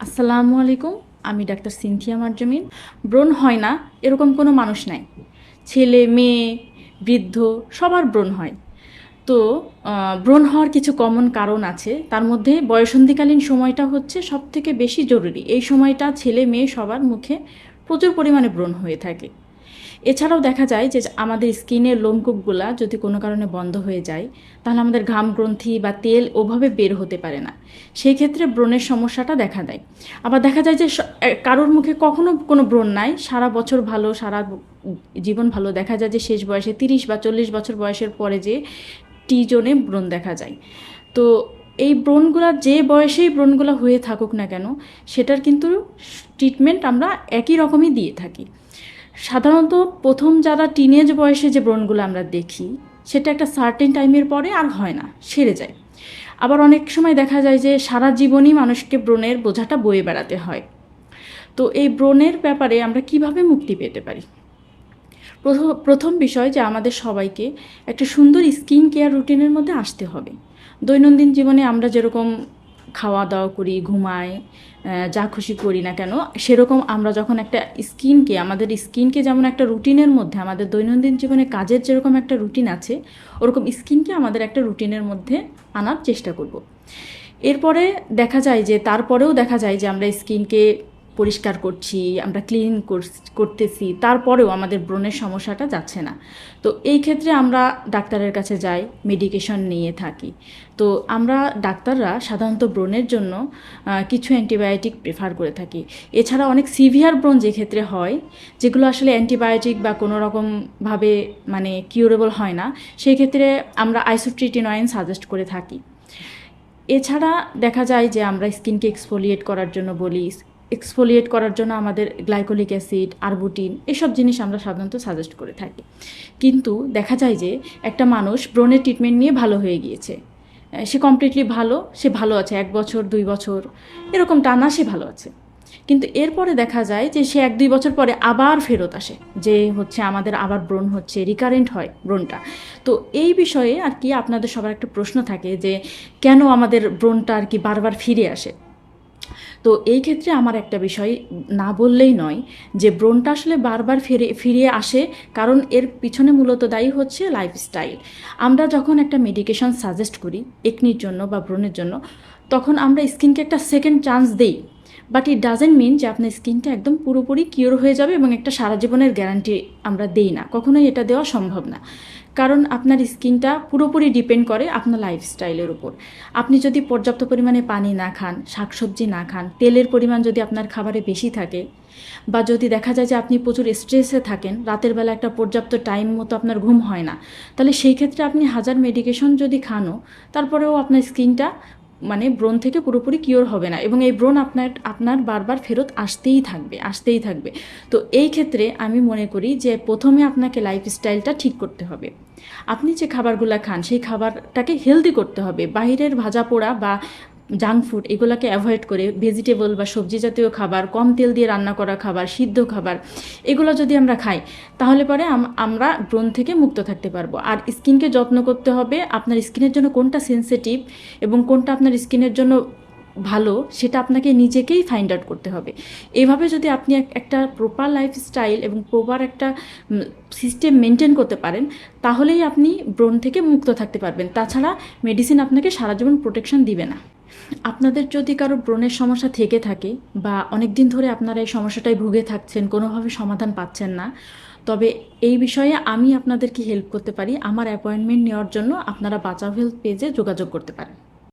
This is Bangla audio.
আসসালামু আলাইকুম। আমি ডাক্তার সিনথিয়া মার্জামিন। ব্রণ হয় না এরকম কোনো মানুষ নাই। ছেলে মেয়ে বৃদ্ধ সবার ব্রণ হয়। তো ব্রণ হওয়ার কিছু কমন কারণ আছে। তার মধ্যে বয়সন্ধিকালীন সময়টা হচ্ছে সবথেকে বেশি জরুরি। এই সময়টা ছেলে মেয়ে সবার মুখে প্রচুর পরিমাণে ব্রণ হয়ে থাকে। এছাড়াও দেখা যায় যে আমাদের স্কিনের লোমকূপগুলা যদি কোনো কারণে বন্ধ হয়ে যায়, তাহলে আমাদের ঘাম গ্রন্থি বা তেল ওভাবে বের হতে পারে না। সেই ক্ষেত্রে ব্রণের সমস্যাটা দেখা দেয়। আবার দেখা যায় যে কারোর মুখে কখনো কোনো ব্রণ নাই, সারা বছর ভালো, সারা জীবন ভালো। দেখা যায় যে শেষ বয়সে 30 বা 40 বছর বয়সের পরে যে টি-জোনে ব্রণ দেখা যায়। তো এই ব্রণগুলা যে বয়সেই ব্রণগুলো হয়ে থাকুক না কেন, সেটার কিন্তু ট্রিটমেন্ট আমরা একই রকমই দিয়ে থাকি। সাধারণত প্রথম যারা টিনেজ বয়সে যে ব্রণগুলো আমরা দেখি, সেটা একটা সার্টেন টাইমের পরে আর হয় না, সেরে যায়। আবার অনেক সময় দেখা যায় যে সারা জীবনই মানুষকে ব্রণের বোঝাটা বয়ে বেড়াতে হয়। তো এই ব্রণের ব্যাপারে আমরা কিভাবে মুক্তি পেতে পারি? প্রথম বিষয় যে আমাদের সবাইকে একটা সুন্দর স্কিন কেয়ার রুটিনের মধ্যে আসতে হবে। দৈনন্দিন জীবনে আমরা যেরকম খাওয়া দাওয়া করি, ঘুমাই, যা খুশি করি না কেন, সেরকম আমরা যখন একটা আমাদের স্কিনকে যেমন একটা রুটিনের মধ্যে, আমাদের দৈনন্দিন জীবনে কাজের যেরকম একটা রুটিন আছে, ওরকম স্কিনকে আমাদের একটা রুটিনের মধ্যে আনার চেষ্টা করব। এরপরে তারপরেও দেখা যায় যে আমরা স্কিনকে পরিষ্কার করছি, আমরা ক্লিন করতেছি, তারপরেও আমাদের ব্রণের সমস্যাটা যাচ্ছে না। তো এই ক্ষেত্রে আমরা ডাক্তারের কাছে যাই, মেডিকেশন নিয়ে থাকি। তো আমরা ডাক্তাররা সাধারণত ব্রণের জন্য কিছু অ্যান্টিবায়োটিক প্রেফার করে থাকি। এছাড়া অনেক সিভিয়ার ব্রণ যে ক্ষেত্রে হয়, যেগুলো আসলে অ্যান্টিবায়োটিক বা কোনো রকমভাবে কিউরেবল হয় না, সেই ক্ষেত্রে আমরা আইসোট্রিটিনয়েন সাজেস্ট করে থাকি। এছাড়া দেখা যায় যে আমরা স্কিনকে এক্সফোলিয়েট করার জন্য বলি। এক্সফোলিয়েট করার জন্য আমাদের গ্লাইকোলিক অ্যাসিড, আরবুটিন এসব জিনিস আমরা সাধারণত সাজেস্ট করে থাকি। কিন্তু দেখা যায় যে একটা মানুষ ব্রণের ট্রিটমেন্ট নিয়ে ভালো হয়ে গিয়েছে, সে কমপ্লিটলি ভালো, সে ভালো আছে 1 বছর 2 বছর এরকম টানা সে ভালো আছে। কিন্তু এরপরে দেখা যায় যে সে 1-2 বছর পরে আবার ফেরত আসে, যে আমাদের আবার ব্রণ হচ্ছে, রিকারেন্ট হয় ব্রণটা। তো এই বিষয়ে আপনাদের সবার একটা প্রশ্ন থাকে যে কেন আমাদের ব্রণটা বারবার ফিরে আসে। তো এই ক্ষেত্রে আমার একটা বিষয় না বললেই নয়, যে ব্রণটা আসলে বারবার ফিরে আসে কারণ এর পিছনে মূলত দায়ী হচ্ছে লাইফস্টাইল। আমরা যখন একটা মেডিকেশন সাজেস্ট করি একনির জন্য বা ব্রণের জন্য, তখন আমরা স্কিনকে একটা সেকেন্ড চান্স দেই। বাট ইট ডাজেন্ট মিন যে আপনার স্কিনটা একদম পুরোপুরি কিওর হয়ে যাবে এবং একটা সারা জীবনের গ্যারান্টি আমরা দেই না, কখনোই এটা দেওয়া সম্ভব না। কারণ আপনার স্কিনটা পুরোপুরি ডিপেন্ড করে আপনার লাইফস্টাইলের উপর। আপনি যদি পর্যাপ্ত পরিমাণে পানি না খান, শাকসবজি না খান, তেলের পরিমাণ যদি আপনার খাবারে বেশি থাকে, বা যদি দেখা যায় যে আপনি প্রচুর স্ট্রেসে থাকেন, রাতের বেলা একটা পর্যাপ্ত টাইম মতো আপনার ঘুম হয় না, তাহলে সেই ক্ষেত্রে আপনি হাজার মেডিকেশন যদি খানও, তারপরেও আপনার স্কিনটা ব্রণ থেকে পুরোপুরি কিওর হবে না এবং এই ব্রণ আপনার বারবার ফেরত আসতেই থাকবে। তো এই ক্ষেত্রে আমি মনে করি যে প্রথমে আপনাকে লাইফস্টাইলটা ঠিক করতে হবে। আপনি যে খাবারগুলো খান সেই খাবারটাকে হেলদি করতে হবে। বাইরের ভাজা পোড়া বা জাঙ্ক ফুড এগুলোকে অ্যাভয়েড করে ভেজিটেবল বা সবজি জাতীয় খাবার, কম তেল দিয়ে রান্না করা খাবার, সিদ্ধ খাবার, এগুলো যদি আমরা খাই, তাহলে পরে আমরা ব্রণ থেকে মুক্ত থাকতে পারবো। আর স্কিনকে যত্ন করতে হবে, আপনার স্কিনের জন্য কোনটা সেনসিটিভ এবং কোনটা আপনার স্কিনের জন্য ভালো, সেটা আপনাকে নিজেকেই ফাইন্ড আউট করতে হবে। এইভাবে যদি আপনি একটা প্রপার লাইফস্টাইল এবং প্রপার একটা সিস্টেম মেনটেন করতে পারেন, তাহলেই আপনি ব্রণ থেকে মুক্ত থাকতে পারবেন। তাছাড়া মেডিসিন আপনাকে সারা জীবন প্রোটেকশন দিবে না। আপনাদের যদি কারো ব্রণের সমস্যা থেকে থাকে বা অনেক দিন ধরে আপনারা এই সমস্যাটায় ভুগে থাকছেন, কোনোভাবে সমাধান পাচ্ছেন না, তবে এই বিষয়ে আমি আপনাদেরকে হেল্প করতে পারি। আমার অ্যাপয়েন্টমেন্ট নেওয়ার জন্য আপনারা বাঁচাও হেলথ পেজে যোগাযোগ করতে পারেন।